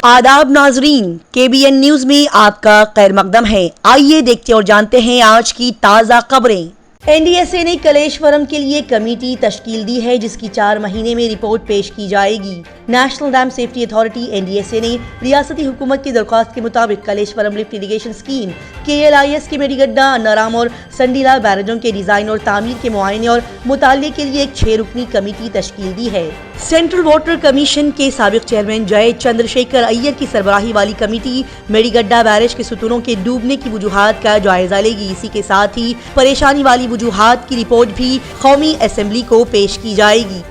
आदाब नाजरीन, KBN news में आपका खैर मकदम है। आइए देखते और जानते हैं आज की ताज़ा खबरें। NDSA ने कलेश्वरम के लिए कमेटी तश्कील दी है, जिसकी 4 महीने में रिपोर्ट पेश की जाएगी। National dam safety authority NDSA ने रियासती हुकूमत की दरख्वास्त के मुताबिक Kaleshwaram lift irrigation scheme KLIS के मेडीगड्डा, अन्नाराम और संडीला बैराजों के डिजाइन और तामीर के मुआयने और मुताले के लिए एक 6 रुकनी कमेटी तश्कील दी है। सेंट्रल वाटर कमीशन के साबिक चेयरमैन जय चंद्रशेखर अय्यर की सरबराही वाली कमेटी मेडीगड्डा बैरेज के सुतूनों के डूबने की वजूहात का जायजा लेगी। इसी के साथ ही परेशानी वाली वजूहात की रिपोर्ट भी कौमी असेंबली को पेश की जाएगी।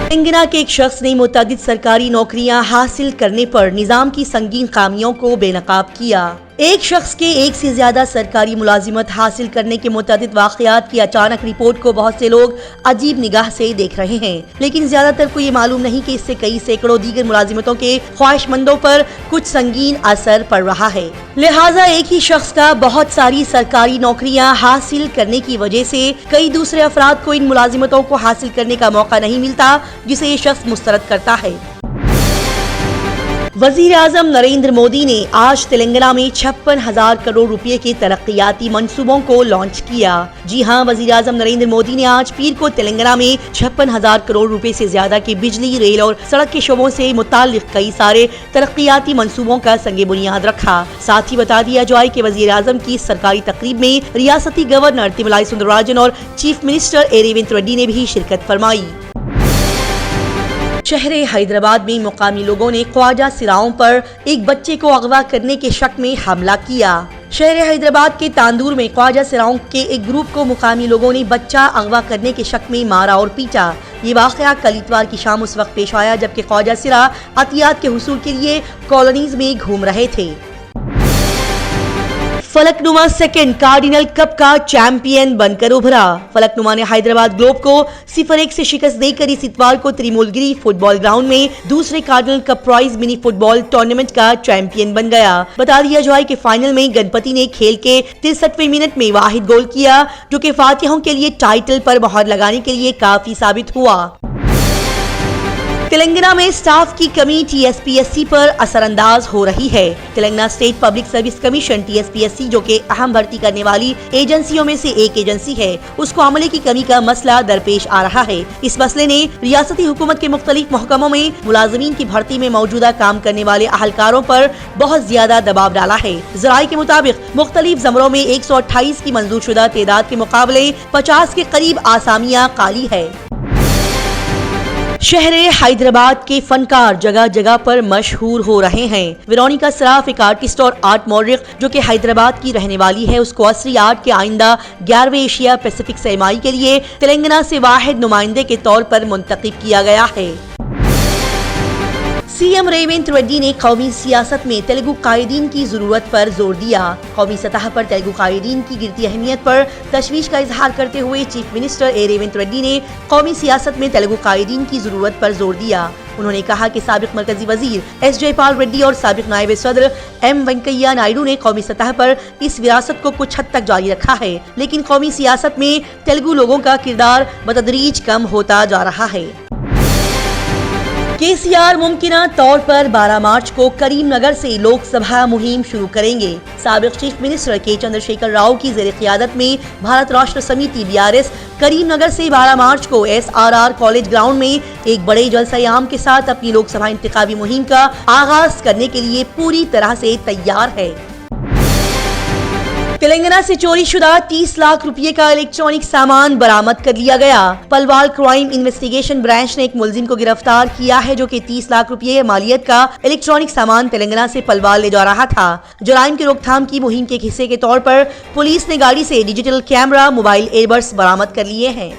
तेलंगाना के एक शख्स ने मुतअद्दिद सरकारी नौकरियां हासिल करने पर निजाम की संगीन खामियों को बेनकाब किया। एक शख्स के एक से ज्यादा सरकारी मुलाजिमत हासिल करने के मुतअद्दिद वाक़यात की अचानक रिपोर्ट को बहुत से लोग अजीब निगाह से देख रहे हैं, लेकिन ज्यादातर को ये मालूम नहीं कि इससे कई सैकड़ों दीगर मुलाजिमतों के ख्वाहिशमंदों पर कुछ संगीन असर पड़ रहा है। लिहाजा एक ही शख्स का बहुत सारी सरकारी नौकरियां हासिल करने की वजह से कई दूसरे अफराद को इन मुलाजिमतों को हासिल करने का मौका नहीं मिलता, जिसे ये शख्स मुस्तरद करता है। वजीर आजम नरेंद्र मोदी ने आज तेलंगाना में 56,000 करोड़ रुपए के तरक्याती मंसूबों को लॉन्च किया। जी हां, वजीर आजम नरेंद्र मोदी ने आज पीर को तेलंगाना में 56,000 करोड़ रुपए से ज्यादा के बिजली, रेल और सड़क के शोबों से मुताल्लिक कई सारे तरक्याती मंसूबों का संगे बुनियाद रखा। साथ ही बता दिया जाए कि वजीर आजम की सरकारी तकरीब में रियासती गवर्नर तिमलाई सुंदरराजन और चीफ मिनिस्टर रेवंत रेड्डी ने भी शिरकत फरमाई। शहर हैदराबाद में मुकामी लोगों ने ख्वाजा सिराओं पर एक बच्चे को अगवा करने के शक में हमला किया। शहर हैदराबाद के तांदूर में ख्वाजा सिराओं के एक ग्रुप को मुकामी लोगों ने बच्चा अगवा करने के शक में मारा और पीटा। ये वाकया कल इतवार की शाम उस वक्त पेश आया जबकि ख्वाजा सिरा अतियात के हुसूल के लिए कॉलोनीज में घूम रहे थे। फलकनुमा सेकंड कार्डिनल कप का चैंपियन बनकर उभरा। फलकनुमा ने हैदराबाद ग्लोब को 0-1 से शिकस्त देकर इस इतवार को त्रिमूलगिरी फुटबॉल ग्राउंड में दूसरे cardinal cup prize mini football tournament का चैंपियन बन गया। बता दिया जाए कि फाइनल में गणपति ने खेल के 63वें मिनट में वाहिद गोल किया, जो कि फातिहों के लिए टाइटल पर मोहर लगाने के लिए काफी साबित हुआ। तेलंगाना में स्टाफ की कमी TSPSC पर असरअंदाज हो रही है। Telangana state public service commission TSPSC, जो कि अहम भर्ती करने वाली एजेंसियों में से एक एजेंसी है, उसको अमले की कमी का मसला दरपेश आ रहा है। इस मसले ने रियासती हुकूमत के मुख्तलिफ महकमों में मुलाजमीन की भर्ती में मौजूदा काम करने वाले अहलकारों पर बहुत ज्यादा दबाव डाला है। ज़राए के मुताबिक मुख्तलिफ ज़मरों में 128 की मंजूर शुदा तादाद के मुकाबले 50 के करीब आसामियां खाली है। शहर हैदराबाद के फनकार जगह जगह पर मशहूर हो रहे हैं। वेरोनिका सराफ एक आर्टिस्ट और आर्ट मॉडरिक जो कि हैदराबाद की रहने वाली है, उसको असरी आर्ट के आइंदा 11वें एशिया पैसिफिक सरमाई के लिए तेलंगाना से वाहिद नुमाइंदे के तौर पर मुंतखब किया गया है। CM रेवंत रेड्डी ने कौमी सियासत में तेलुगु कायदीन की जरूरत पर जोर दिया। कौमी सतह पर तेलुगु कायदीन की गिरती अहमियत पर तशवीश का इजहार करते हुए चीफ मिनिस्टर रेवंत रेड्डी ने कौमी सियासत में तेलुगु कायदीन की जरूरत पर जोर दिया। उन्होंने कहा कि साबिक मरकजी वजीर S जयपाल रेड्डी और साबिक नायब सदर M वेंकैया नायडू ने कौमी सतह पर इस विरासत को कुछ हद तक जारी रखा है, लेकिन कौमी सियासत में तेलुगु लोगों का किरदार बतदरीज कम होता जा रहा है। KCR मुमकिना तौर पर 12 मार्च को करीमनगर से लोकसभा मुहिम शुरू करेंगे। साबिक चीफ मिनिस्टर के चंद्रशेखर राव की ज़ेर क़ियादत में भारत राष्ट्र समिति BRS करीमनगर से 12 मार्च को SRR कॉलेज ग्राउंड में एक बड़े जलसा-ए-आम के साथ अपनी लोकसभा इंतखाबी मुहिम का आगाज करने के लिए पूरी तरह से तैयार है। तेलंगाना से चोरी शुदा 30 लाख रुपए का इलेक्ट्रॉनिक सामान बरामद कर लिया गया। पलवाल क्राइम इन्वेस्टिगेशन ब्रांच ने एक मुलजिम को गिरफ्तार किया है, जो कि 30 लाख रुपए मालियत का इलेक्ट्रॉनिक सामान तेलंगाना से पलवाल ले जा रहा था। जुराइम की रोकथाम की मुहिम के हिस्से के तौर पर पुलिस ने गाड़ी से डिजिटल कैमरा, मोबाइल एयरबड्स बरामद कर लिए हैं।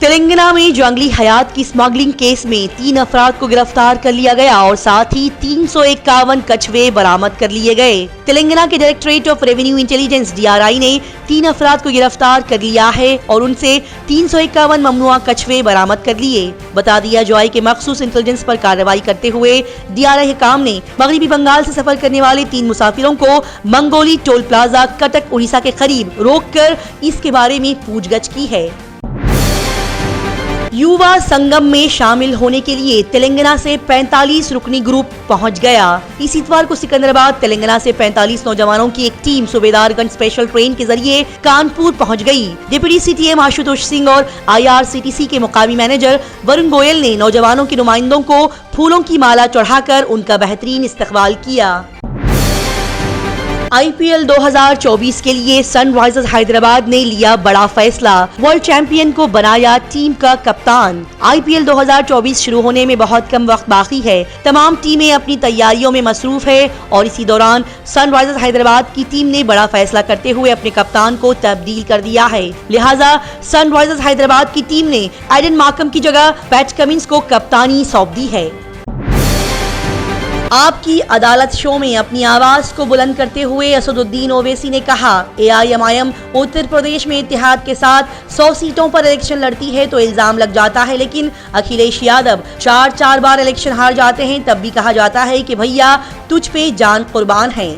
तेलंगाना में जंगली हयात की स्मगलिंग केस में 3 अफराद को गिरफ्तार कर लिया गया और साथ ही 351 कछुए बरामद कर लिए गए। तेलंगाना के directorate of revenue intelligence DRI ने 3 अफराद को गिरफ्तार कर लिया है और उनसे 351 ममनुआ कछुए बरामद कर लिए। बता दिया जाए कि मखसूस इंटेलिजेंस पर कार्रवाई करते हुए DRI हुकाम ने मगरबी बंगाल से सफर करने वाले 3 मुसाफिरों को मंगोली टोल प्लाजा कटक उड़ीसा के करीब रोककर इसके बारे में पूछगछ की है। युवा संगम में शामिल होने के लिए तेलंगाना से 45 रुकनी ग्रुप पहुंच गया। इस इतवार को सिकंदराबाद तेलंगाना से 45 नौजवानों की एक टीम सूबेदारगंज स्पेशल ट्रेन के जरिए कानपुर पहुंच गई। डिप्टी सीटीएम आशुतोष सिंह और IRCTC के मुकामी मैनेजर वरुण गोयल ने नौजवानों के नुमाइंदों को फूलों की माला चढ़ाकर उनका बेहतरीन इस्तकबाल किया। IPL 2024 के लिए सनराइजर्स हैदराबाद ने लिया बड़ा फैसला, वर्ल्ड चैंपियन को बनाया टीम का कप्तान। IPL 2024 शुरू होने में बहुत कम वक्त बाकी है। तमाम टीमें अपनी तैयारियों में मसरूफ है और इसी दौरान सनराइजर्स हैदराबाद की टीम ने बड़ा फैसला करते हुए अपने कप्तान को तब्दील कर दिया है। लिहाजा सनराइजर्स हैदराबाद की टीम ने एडन मार्करम की जगह पैट कमिंस को कप्तानी सौंप दी है। आपकी अदालत शो में अपनी आवाज को बुलंद करते हुए असदुद्दीन ओवैसी ने कहा, AIMIM उत्तर प्रदेश में इत्तेहाद के साथ 100 सीटों पर इलेक्शन लड़ती है तो इल्जाम लग जाता है, लेकिन अखिलेश यादव 4 बार इलेक्शन हार जाते हैं तब भी कहा जाता है कि भैया तुझ पे जान कुर्बान है।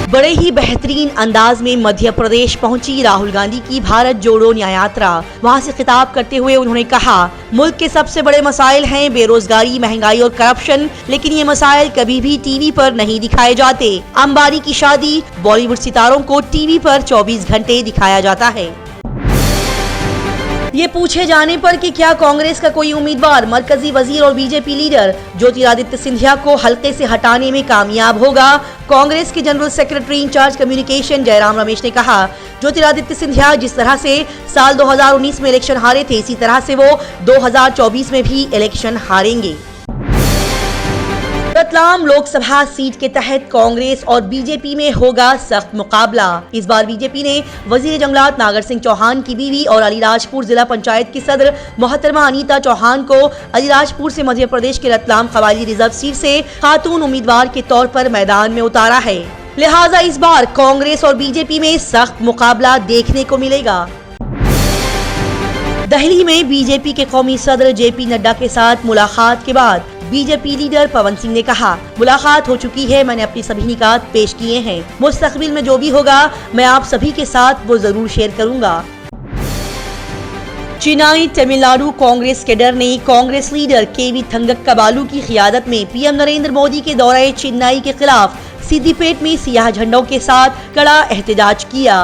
बड़े ही बेहतरीन अंदाज में मध्य प्रदेश पहुंची राहुल गांधी की भारत जोड़ो न्याय यात्रा। वहां से खिताब करते हुए उन्होंने कहा, मुल्क के सबसे बड़े मसाइल हैं बेरोजगारी, महंगाई और करप्शन, लेकिन ये मसाइल कभी भी टीवी पर नहीं दिखाए जाते। अंबानी की शादी, बॉलीवुड सितारों को टीवी पर 24 घंटे दिखाया जाता है। ये पूछे जाने पर कि क्या कांग्रेस का कोई उम्मीदवार मरकजी वजीर और बीजेपी लीडर ज्योतिरादित्य सिंधिया को हल्के से हटाने में कामयाब होगा, कांग्रेस के general secretary in-charge communication Jairam Ramesh ने कहा, ज्योतिरादित्य सिंधिया जिस तरह से साल 2019 में इलेक्शन हारे थे, इसी तरह से वो 2024 में भी इलेक्शन हारेंगे। रतलाम लोकसभा सीट के तहत कांग्रेस और बीजेपी में होगा सख्त मुकाबला। इस बार बीजेपी ने वजीर जंगलात नागर सिंह चौहान की बीवी और अलीराजपुर जिला पंचायत की सदर मोहतरमा अनीता चौहान को अलीराजपुर से मध्य प्रदेश के रतलाम कबायली रिजर्व सीट से खातून उम्मीदवार के तौर पर मैदान में उतारा है। लिहाजा इस बार कांग्रेस और बीजेपी में सख्त मुकाबला देखने को मिलेगा। दिल्ली में बीजेपी के कौमी सदर JP नड्डा के साथ मुलाकात के बाद बीजेपी लीडर पवन सिंह ने कहा, मुलाकात हो चुकी है, मैंने अपनी सभी निकात पेश किए हैं, मुस्तकबिल में जो भी होगा मैं आप सभी के साथ वो जरूर शेयर करूंगा। चेन्नई तमिलनाडु कांग्रेस कैडर ने कांग्रेस लीडर KV थंगक्काबालू की क़ियादत में PM नरेंद्र मोदी के दौरे चेन्नई के खिलाफ सिद्दीपेट में सियाह झंडों के साथ कड़ा एहतजाज किया।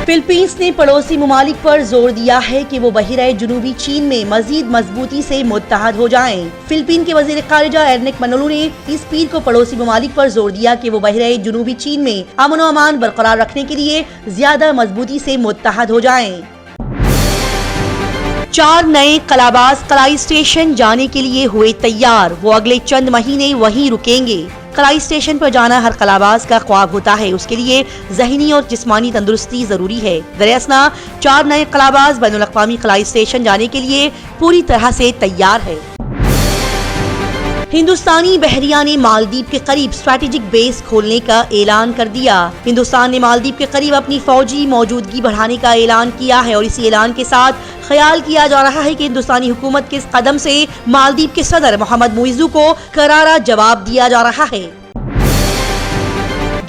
फिलीपींस ने पड़ोसी ममालिक पर जोर दिया है कि वो बहिरे जुनूबी चीन में मजीद मजबूती से मुत्तहद हो जाएं। फिलीपीन के वजीर खारिजा एर्नेक मनोलू ने इस पीर को पड़ोसी ममालिक पर जोर दिया कि वो बहिरे जुनूबी चीन में अमन व अमान बरकरार रखने के लिए ज्यादा मजबूती से मुत्तहद हो जाएं। 4 नए कलाबाज कलाई स्टेशन जाने के लिए हुए तैयार, वो अगले चंद महीने वहीं रुकेंगे। कलाई स्टेशन पर जाना हर कलाबाज का ख्वाब होता है, उसके लिए ज़हनी और जिस्मानी तंदुरुस्ती जरूरी है। दरअसल 4 नए कलाबाज बैनुल अक़वामी कलाई स्टेशन जाने के लिए पूरी तरह से तैयार है। हिंदुस्तानी बहरिया ने मालदीव के करीब स्ट्रैटेजिक बेस खोलने का ऐलान कर दिया। हिंदुस्तान ने मालदीव के करीब अपनी फौजी मौजूदगी बढ़ाने का ऐलान किया है और इसी ऐलान के साथ ख्याल किया जा रहा है कि हिंदुस्तानी हुकूमत के इस कदम से मालदीव के सदर मोहम्मद मुइज़्ज़ू को करारा जवाब दिया जा रहा है।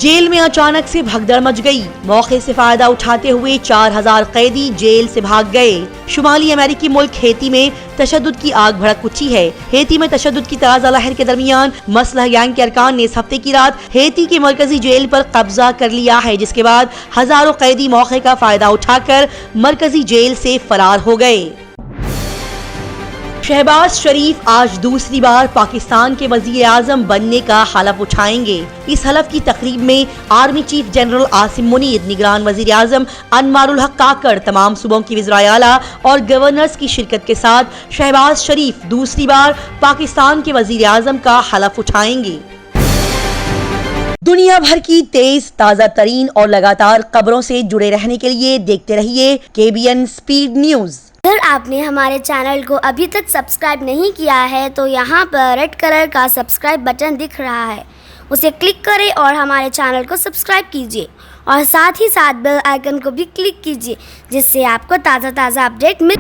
जेल में अचानक से भगदड़ मच गई, मौके से फायदा उठाते हुए 4000 कैदी जेल से भाग गए। शुमाली अमेरिकी मुल्क हेती में तशद्दुद की आग भड़क उठी है। हेती में तशद्दुद की ताज़ा लहर के दरमियान मसलह गैंग के अरकान ने इस हफ्ते की रात हेती के मरकजी जेल पर कब्जा कर लिया है, जिसके बाद हजारों कैदी मौके का फायदा उठाकर मरकजी जेल से फरार हो गए। शहबाज शरीफ आज दूसरी बार पाकिस्तान के वजीर आजम बनने का हलफ उठाएंगे। इस हलफ की तकरीब में army chief general Asim Munir, निगरान वजीर आजम अनवारुल हक काकड़, तमाम सूबों की वज़ीर आला और गवर्नर्स की शिरकत के साथ शहबाज शरीफ दूसरी बार पाकिस्तान के वजीर आजम का हलफ उठाएंगे। दुनिया भर की तेज, ताज़ा तरीन और लगातार खबरों से जुड़े रहने के लिए देखते रहिए KBN स्पीड न्यूज। अगर आपने हमारे चैनल को अभी तक सब्सक्राइब नहीं किया है तो यहाँ पर रेड कलर का सब्सक्राइब बटन दिख रहा है, उसे क्लिक करें और हमारे चैनल को सब्सक्राइब कीजिए और साथ ही साथ बेल आइकन को भी क्लिक कीजिए, जिससे आपको ताज़ा अपडेट मिल